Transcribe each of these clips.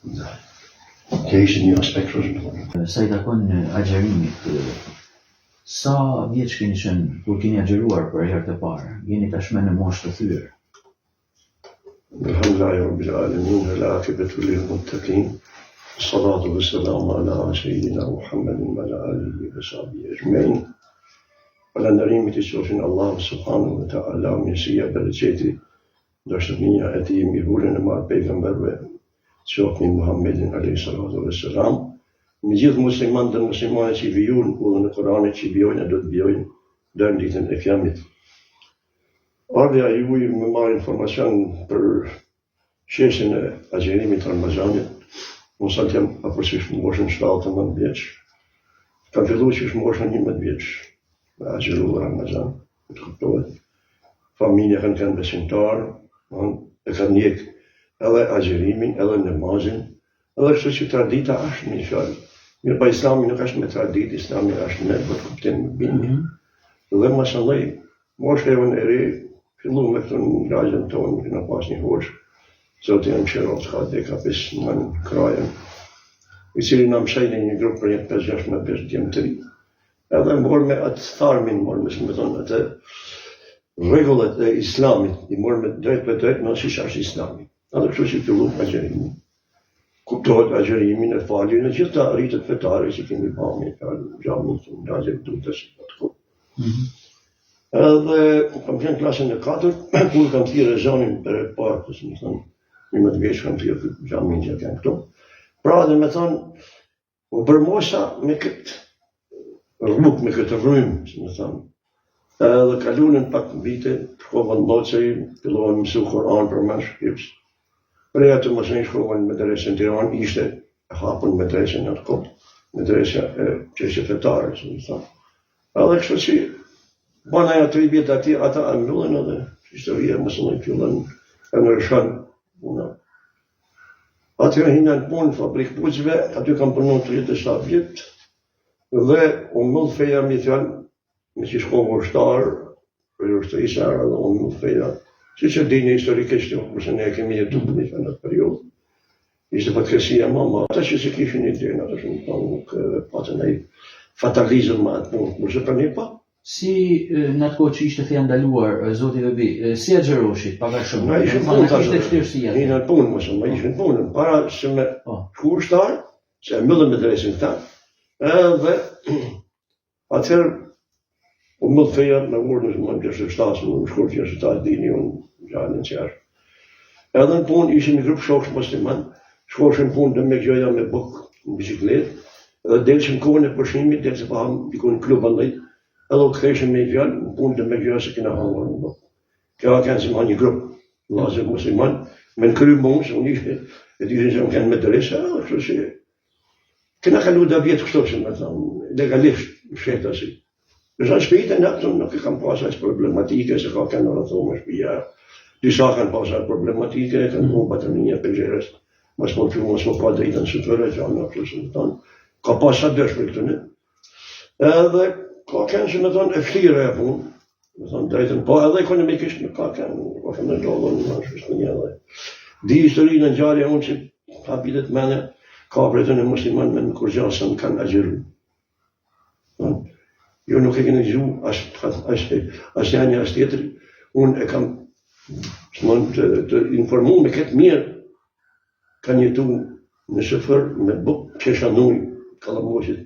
Kjo ishte një aspekt shumë. Sa I takon agjerimit, sa vjeç keni qenë kur keni agjeruar për herë të parë? Jeni tashmë në moshë të thyer. Alhamdulillahi Rabbil Alamin, al-aqibatu lil-muttaqin. Salatu wassalamu ala sayyidina Muhammadin wa ala alihi wa sahbihi ajma'in. Falënderimit I qofshin Allahu subhanahu wa ta'ala, mirësia bereqeti, dashuria e tij mirëvulën e marrë pejgamberëve, qofni Muhammedin alayhi salatu wassalam. Me gjithë muslimanët dhe muslimanet që vijojnë udhën e Kuranit, që vijojnë do të vijojnë deri në ditën e Kiamit. Ardha juaj më marr informacion për sheshin e agjerimit të Ramazanit. Unë sa jam aproksimisht në moshën 17 vjeç. Kam filluar që në moshën 11 vjeç. Me agjeruar Ramazan, të kuptohet. Familja kanë besimtar, e kanë ndjek edhe agjerimin, edhe namazin, edhe kështu që tradita është një fjalë. Mirë pa Islami nuk është me traditë, Islami është me kuptim me bindje. Dhe mashallah, moshën e re, fillu me këto në lagjen tonë, kena pas një hoxh, Zoti janë qërot, ka deka 5 në krajen, I cili në mësejnë një grupë për jetë 5-6 djemë të ri. Edhe morë me atë tharmin, morë me së më thonë, atë regullet e Islamit, I morë me drejt për drejt, në shish është Islami. Edhe kështu që fillu agjerimin. Kuptohet agjerimin e faljen e gjithë të rritët fetare që kemi bëmi, gjamin, në lagje dutës, atë ku. Edhe kam qenë klasën e 4, kur kam thirë ezanin për e parë, kësë më thonë, 11 vjeç kam thirë gjamin që kanë këto. Pra dhe me thonë, u përmosa me këtë rrugë, me këtë rrymë, si më thonë. Edhe kalunën pak vite, shkova në Locej, fillohen mësu Koran për më shqips. Prej atë mësën shkova në medresën Tiranë, ishte hapën medresën në atë kohë, medresja e qeshje fetare, si më thonë. Edhe kështu që, bana e 3 vjetë ati, ata e mbyllën edhe historia mësën e fillën e në rëshanë. Atëherë hina në punë në fabrikë puqve, aty kam punu 37 vjetë, dhe unë mëllë feja mi thjanë, me që shkova ushtarë, për ushtërisë dhe unë mëllë feja, që që dini historikisht, kurse ne kemi jetu në atë periudhë, ishte fatkesia mama, ata që se kishin një djenë, ata shumë tonë nuk patën e fatalizëm ma atë punë, kurse për një pa. Si në atë kohë që ishte feja ndaluar, Zoti Bebi, si agjeroshit, paga shumë? Na ishën punë të ishte vështirësia. Në punë, mësën, ma ishën punë, para se me shkushtar, se mëllën me dresin këta, edhe atëherë, u mëllë feja në urë në më 67, në shkurë që 67 dini unë gjanë në qërë. Edhe në punë ishën një grupë shokës musliman, shkoshën punë dhe me gjoja me bukë në bicikletë, edhe delëshën kohën e përshimit, delë se pa hamë dikun klubë andaj, edhe u këtheshën me i fjallë, në punë dhe me gjoja se kena hangër në bukë. Kjo kanë si ma një grupë, lazër musliman, me në kry mund, se unë ishte, e dishin se më kanë me dëresa, kështu që kena kalu da vjetë kështu që me thamë, legalisht, shetë asi. Nësa shpejtë e nëtëm nuk e kam pasaj problematike, se ka kanë në thonë me shpija. Disa kanë pasaj problematike, kanë punë patër një përgjeres, mas më fillu, mas më pa drejtën së tëre, që anë kështu që me thamë, ka pasaj dërshme këtë në. Edhe ka kanë që me thonë e fshire e punë, me thonë drejtën, po edhe ekonomikisht me ka kanë në dollën, në shpishtë një edhe. Di histori në gjarja unë që habitet mene, ka përretën e musliman me në kurgjasën kanë agjeru. Jo nuk e kene gju, as janë as tjetëri, unë e kam të informu me këtë mirë, kanë jetu në shëfër me bukë që shanuj kalamoshit.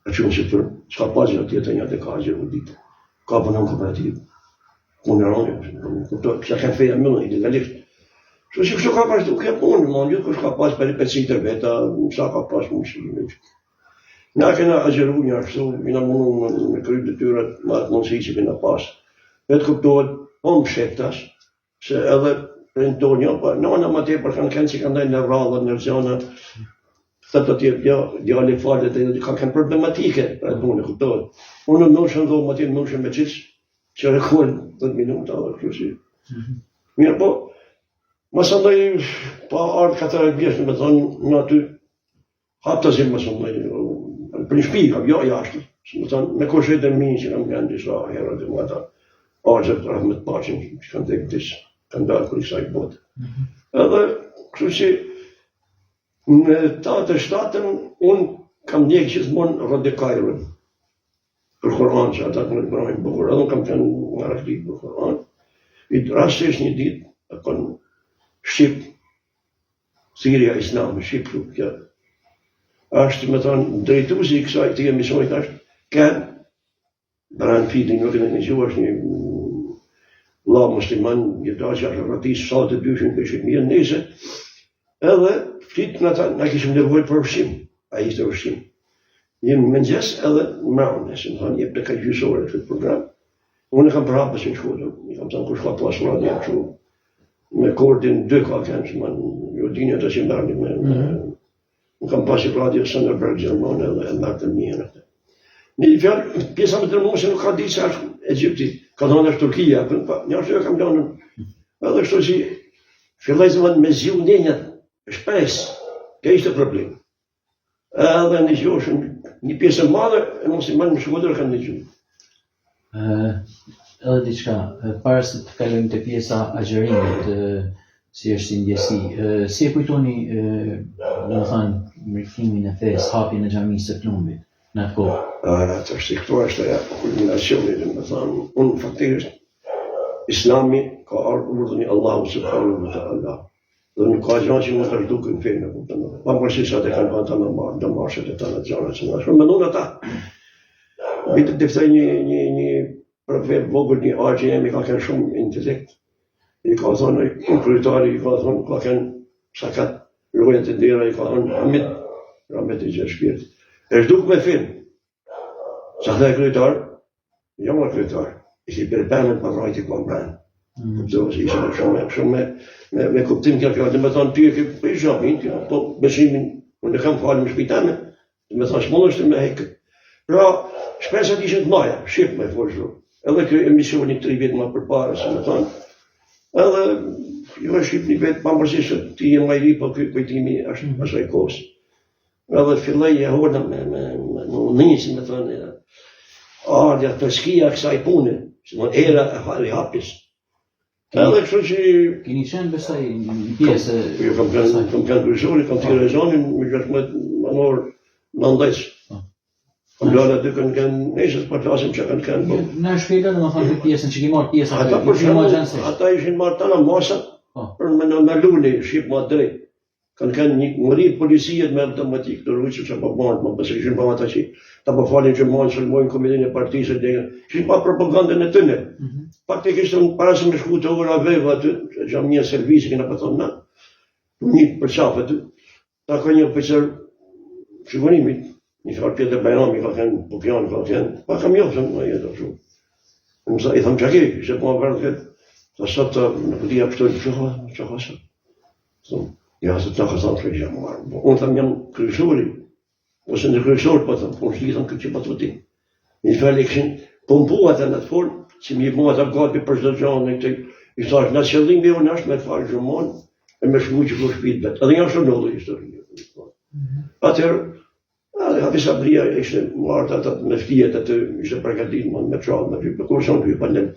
A që unë shëfër, s'ka pas gjë tjetër një të ka agjeru ditë. Ka përnëm kooperativë. Unë e rongë, që kanë feja mëllën, idealisht. Kështu ka pas të ke punë, më në gjithë kështë ka pas peripecitër veta, sa ka pas mundësi. Na kena agjeru një ashtu, mina mundu me kryt të tyrat, ma atë mundësi që kena pas. Vetë kuptohet, po më sheftas, se edhe rëndonja, pa në ma tepër kanë që kanë dajnë në vralla, në rëzjana, thëtë të tjerë, djali falet e ka kanë problematike, për atë punë, kuptohet. Unë në nëshën do, ma tjerë nëshën me qësë, që rëkuën 10 minuta, kërësi. Mirë po, ma së ndaj, pa ardhë 4 vjesh, me thonë, në aty, haptazim ma së ndaj, për një shpi, kam jo jashtë, me koshet e minë që kam gënë disa herë dhe më ata arëzët rahmet pachin që kanë tek disë, kanë dalë për i kësaj botë. Edhe, kështu që Në 87-ën, unë kam ndjekë gjithmonë radikajrën për Kur'an, që ata kënë të mërojnë bukur, edhe unë kam qenë në raktik për Kur'an. I rastisht një ditë, e konë Shqip, thirrja Islami, Shqip nuk kjo. Ashtë me thonë, drejtuesi i kësaj të emisionit është Ken Bran Fidi, nuk e në gjuar është një la musliman, një daqë është ratisë, sa të dyshin për Shqip mirë, nese, edhe flitë në ta, na kishëm nevojë për ushqim, a ishte ushqim. Jemi mëngjes edhe mraune, se më thonë, jep të ka gjysore këtë program. Unë e kam përhapës në shkollë, i kam thënë kush ka pas radio kështu, me kordin 2 ka kënë, që man, jo dini ato që mërni me, unë kam pasi radio Sënderberg Gjermane edhe mërtën mjën atë. Një fjallë, pjesa më tërmu se nuk ka ditë se është Egypti, ka thonë është Turkia, një ashtu e kam dhanën, edhe kështu që fillaj zëman me zju njenjët, shpes, ka ishte problem. Edhe në gjoshën, një pjesë madhe, e musliman më shkodër kanë në gjuhë. Edhe diçka, para se të kalojmë te pjesa agjerimit, si është si ndjesi, si e kujtoni, domethënë, mrifimin e fesë, hapjen e xhamisë së plumbit në atë kohë? Atë është këtu është ja kulminacioni, domethënë, unë faktikisht Islami ka urdhën e Allahu subhanahu wa taala. Dhe nuk ka gjë që mos të duken fenë, kupton? Pavarësisht se ata kanë vënë të marrë, domoshet e tana gjëra që na shumë mendon ata. Vitë të ftoj një profet vogël një argjë jemi ka kanë shumë intelekt. I ka thonë kryetari, i ka thonë ka kanë sakat rrugën të ndera, i ka thonë Hamid i gjithë shpirt. E shduk me film. Sa dhe kryetar, jo më kryetar, ishi përbenën për rajti ka mbrenë. Kuptohë si ishë shumë me kuptim kjo fjallë, dhe me thonë ty e ke për i shabin, po besimin, unë e kam falë më shpitame, dhe me thonë shmonë është me hekë. Pra, shpesat ishën të maja, shqip me forëshu, edhe kjo emisioni 3 vjetë ma përpare, se me thonë, edhe jo e shqip një vetë, pa mërsisë ti e majri, po kjo kujtimi është asaj kohës. Edhe fillaj e horda me njësi, me thonë, ardja të shkia kësaj pune, se në era e hapis. Edhe kështu që... Kini qenë besaj një pjesë... Jo, kam kanë kryesori, kam tira e zonin, me 16 manor në ndajës. Kam lala dy kanë nesës, pa klasim që kanë... Në shpejta dhe më thonë të pjesën që ki marë pjesën ata për shumë, ata ishin marë tana masat, për me në luni, shqip ma drejt. Kanë një mëri policijet me automatik, të rrujtë që pa bandë, më pëse ishin pa ata që ta pa falin që manë sëllmojnë komedin e partisë, ishin pa propagandën e tëne. Faktikisht para se me shku të ora veva aty, që një servisi kena për thonë na, një për qafë aty, ta ka një pësër shqivonimit, një farë Pjetër Bajrami ka kënë, Pukjan ka kënë, pa kam jofë, ma jetë shumë. I thëmë që ke, se po më vërë këtë, ta sot të në këtia pështojnë, që ha sot? Ja, se të ka thonë kërë gjë marë. Unë thëmë jam kryesori, ose në kryesor, po thëmë, unë shlikë thëmë këtë që pa të vëtim. Një fërë e këshin pumpuat e në të formë, që mi mua të gati për shdo gjanë, i thash, në qëllimi unë është me farë gjëmonë, e me shmu që ku shpitë betë. Edhe janë shumë nëllë historinë. Atër, Hafiz Sabria ishte martë atë me ftijet atë, ishte përgatit me qalë, me fypë, kur shumë fypë pandem,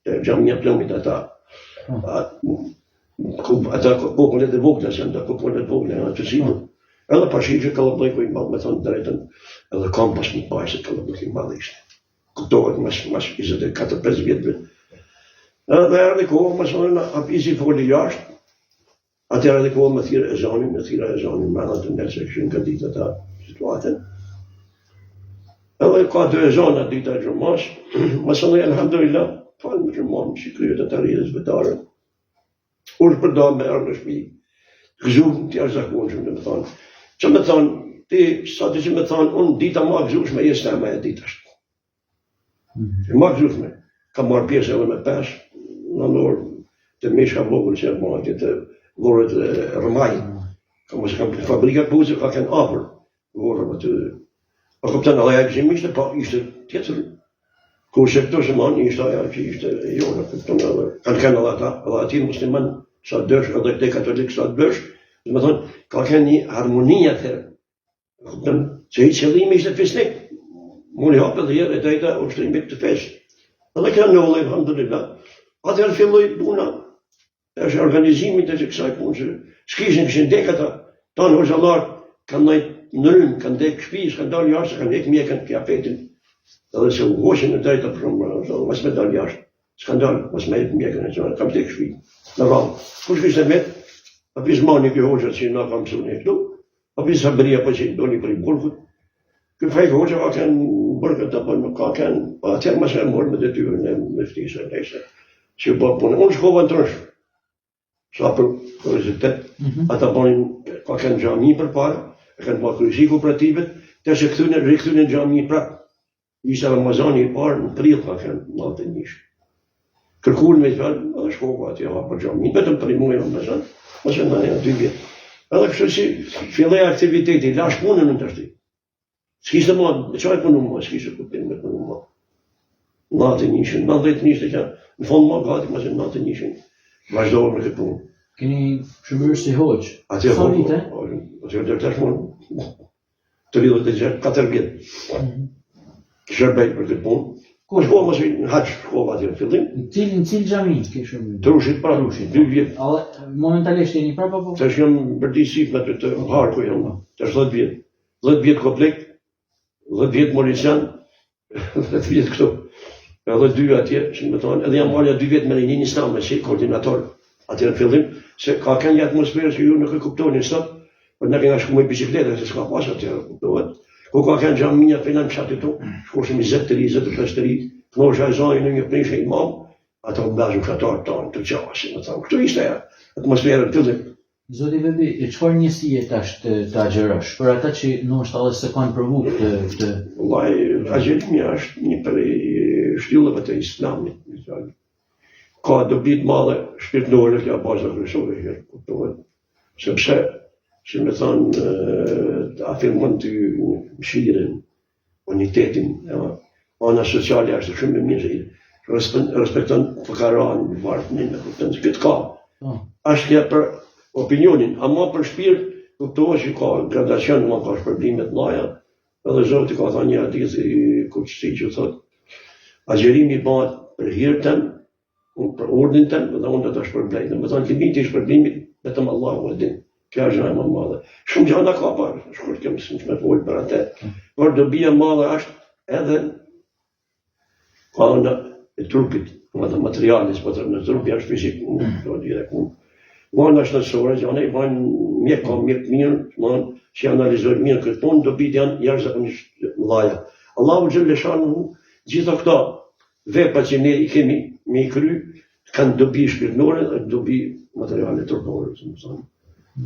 gjamë një plëmit ata popullet e vogne, se nda popullet vogne, atë sigur. Edhe pashi që kalabdojko i madhë, me thonë drejten, edhe kompas një pajë se kalabdojko i madhë ishte. Kuptohet mas 24-5 vjetëve. Dhe erë dhe kohë, mas në apisi foli jashtë, atër erë dhe kohë me thira e zonin, me anë të nërë se këshin ka ditë ata situatën. Edhe ka 2 zonë atë ditë a gjëmas, mas në alhamdulillah, falë me gjëmanë që kryet atë rridhës vetare. Unë përda me erë në shpi, gëzumë të jashtë zakonë që me thonë. Që me thonë, ti, sa të që me thonë, unë dita ma gëzushme, jesë tema e ditë ashtë. Ma gëzushme, ka marrë pjesë edhe me 5, në nërë të mishka vogël që e marrë të vorët rëmaj. Ka mësë kam fabrikat puzë, ka kënë apër vorët të... Pa këpëtën edhe e gëzim ishte, pa ishte tjetër. Kur se këto se manë, ishte aja që ishte jona, këpëtën edhe. Kanë kënë edhe ata, edhe ati musliman sa dësh, edhe këte katolik sa dësh, dhe me thonë, ka kënë një harmonia të herë. Këpëtën, që i qëllimi ishte fisnik. Muni hapë dhe jetë e tajta ushtrimit të fesë. Edhe kënë në ullë, alhamdulillah. Atëherë filloj puna, është organizimit e që kësaj punë, që s'kishin këshin dekata, Tanë hoxhallar kanë ndajt në rrymë, kanë dek shtëpisë, kanë dalë jashtë, kanë dek mjekën ke afetin. Edhe se u hoqën në drejta për shumë, mos me dalë jashtë. S'kan dalë, mos me jep mjekën e çfarë, kam dek shtëpi. Në rrallë. Kush kishte met? Apo zmani ky hoxha që na kam mësuar këtu. Apo sabria po që doli për burgut. Ky fajt hoxha ka kanë burgut apo nuk ka kanë, atë më shumë mor me detyrën e mëftisë nëse. Që po punë, unë shkova në trosh. Sa për kuriozitet, ata bonin ka kanë xhami përpara, kanë bërë kryqëzi kooperative, tash e rikthyen xhami prapë. Ishte Ramazani i parë në prill ka kanë natë nish. Kërkuan me fjalë, edhe shkova atje ha për xhami, vetëm për muaj Ramazan, mos e ndaj 2 vjet. Edhe kështu si filloi aktiviteti, lash punën në tashti. S'kishte më, çfarë punë më, s'kishte kuptim me punë më. Natë nish, 90 nish që në fund më gati, mos e natë nish. Vazhdova me këtë punë. Keni shërbyer si hoç? Atje Sa vite? Atje deri tashmë 34 vjet. Shërbej për këtë punë. Ku shkova mos në haç, shkova atje në fillim. Në cilë xhami ke shërbyer? Trushit pra, 2 vjet. Momentalisht jeni prapë apo? Tash jam bërtisip me të harku jam. Tash 10 vjet. 10 vjet komplekt, 10 vjet Maurician, 10 vjet këtu. Edhe 2 atje, që më thonë, edhe jam marrë 2 vjet me Rinin Islam, me si koordinator. Atje në fillim, se ka kanë një atmosferë që ju nuk e kuptoni sot, por ne kena shku me bicikletë, se s'ka pas atje, kuptohet. Ku ka kanë xhamia filan fshatit tu, shkoshim 20 të ri, 25 të ri, knosha e zani në një prishë imam, ata u mbazën fshatar tonë të qasin, më thonë. Kështu ishte atmosfera në fillim. Zoti Bebi, çfarë njësie tash të agjërosh? Për ata që ndoshta edhe se kanë provu këtë. Vallahi, agjerimi është një prej shtyllave të Islamit, më thënë. Ka dobi të mëdha shpirtërore që baza kryesore që kuptohet. Sepse, si më thonë, afirmon të mëshirën, unitetin, ana sociale është shumë e mirë. Respekton fukaran, varfënin, kupton se këtë ka. Është ja për opinionin, ama për shpirt, kuptohet që ka gradacion, ma ka shpërblime të mëdha. Edhe Zoti ka thënë një hadith i Kutsi që thotë, agjerimi bëhet për hir tëm, për urdhën tëm, dhe unë do ta shpërblej. Domethënë limiti i shpërblimit vetëm Allahu e din. Kjo është gjë më e madhe. Shumë gjëra ka parë, shkurt kem më fol për atë. Por dobia e madhe është edhe ana e trupit, edhe materialis, po në trupi është fizik, do të direk unë. Unë është në sore, janë i banë mjek mirë, që analizojnë mirë këtë punë, dobit janë jashtëzakonisht mëdha. Allahu xhelle shanu gjitha këto vepra që ne i kemi me i kry, kanë dobi shpirtërore dhe dobi materiale trupore, domethënë.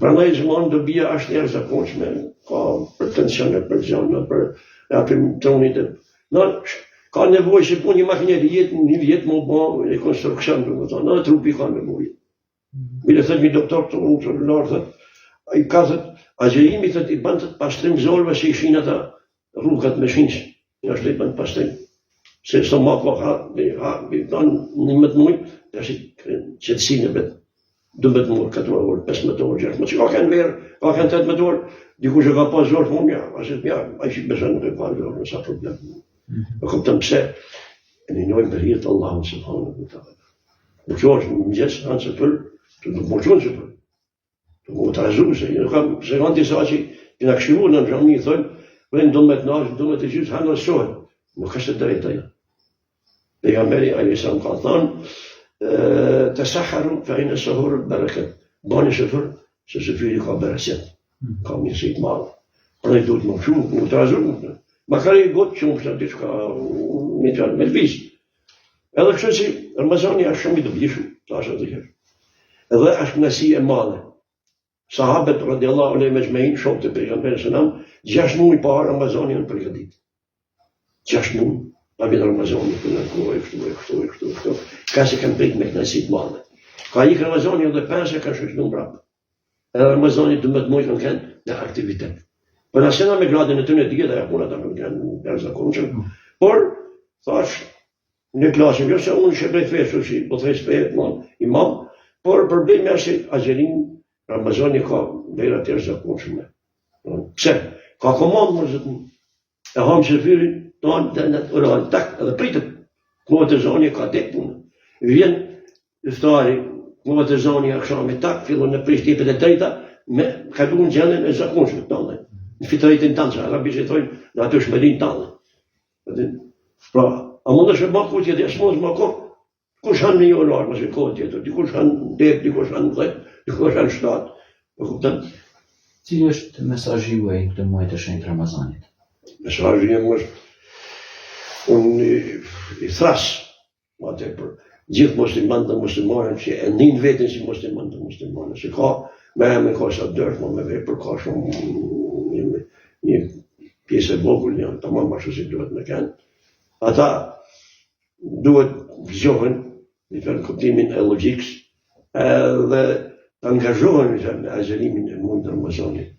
Prandaj gjithmonë dobia është jashtëzakonshme, ka pretensione për gjëra, për afirmacionit. Ka nevojë që punë një makineri një vjet më bë rekonstruksion, domethënë, edhe trupi ka nevojë. Mire thët një doktor të unë të lorë, thët, i ka thët, agjerimi thët i bënd të pastrim zorve që ishin ata rrugat me shinqë, nga është i bënd pastrim. Se së ma ko në 11 muj, të ashtë qëtësin e betë, 12 muj, 4 orë, 15 orë, 6 muj, që ka kanë verë, ka kanë 18 orë, diku që ka pas zorë, më mja, a i që besën nuk e ka zorë, nësa problem. E këpëtëm pse, e një njojnë për hirtë Allahu subhanahu wa ta'ala. Në që është në mëgjesë, anë se tëllë, të nuk më qënë se tëllë. Të më të razu se kanë disa që i në këshivu në xhami, thonë, vëjnë do me të nashë, do me të gjithë, hanë në sohen. Nuk është të drejta ja. Pejgamberi a.s. ka thonë, të saharu, fa i në sahurë bereket. Bani shëfër, se shëfiri ka bereset. Ka mirësit malë. Për në duhet më shumë, më të razu. Makari gotë që më pështati që ka me të lëvisë. Edhe kështu që Ramazani është shumë i dobishëm, tash edhe herë. Edhe është nësi e madhe. Sahabët radiallahu alejhim ecmejin, shokët e pejgamberit sallam, 6 muaj para Ramazani janë përgatit. 6 muaj, pa vjen Ramazani, për në kështu. Ka se kanë prit me nësi të madhe. Ka ikë Ramazani edhe 5 ka shoqëruar mbrapa. Edhe Ramazani 12 muaj kanë qenë në aktivitet. Por asena me gradën e tyre dieta apo ata nuk kanë jashtëzakonshëm. Por thash në klasën, jo se unë shërbej fesë, që po thej shpejt, imam, por problemi është që agjerim Ramazani ka vera të jashtëzakonshme. Pse? Ka komandë më zëtë, e hamë shëfirin, tonë dhe në të orë, tak, edhe pritët, kluat e zoni ka tek punë. Vjen iftari, kluat e zoni akshami tak, fillon në prisht tipet e drejta, me kalu në gjendjen e zakonshme tonë. Në fitritin tanë, që arabisht e thojnë, në atë shmërin tanë. Pra, a mundesh me bërë kohë tjetër, s'mund më kohë. Dikush hanë $1, mëse kohë tjetër, dikush hanë 10, dikush hanë 10, dikush hanë 7. Po kupton? Cili është mesazhi juaj në këtë muaj të shenjtë Ramazanit? Mesazhi im është unë i thras atë për gjithë muslimanët dhe muslimanët që e nin veten si musliman dhe muslimane. Se ka me ka sa dërmë me vepër, ka shumë një pjesë e vogël janë tamam ashtu si duhet me kanë. Ata duhet zgjohen në fund kuptimin e logjikës dhe të angazhohen në azhërimin e muajit Ramazanit.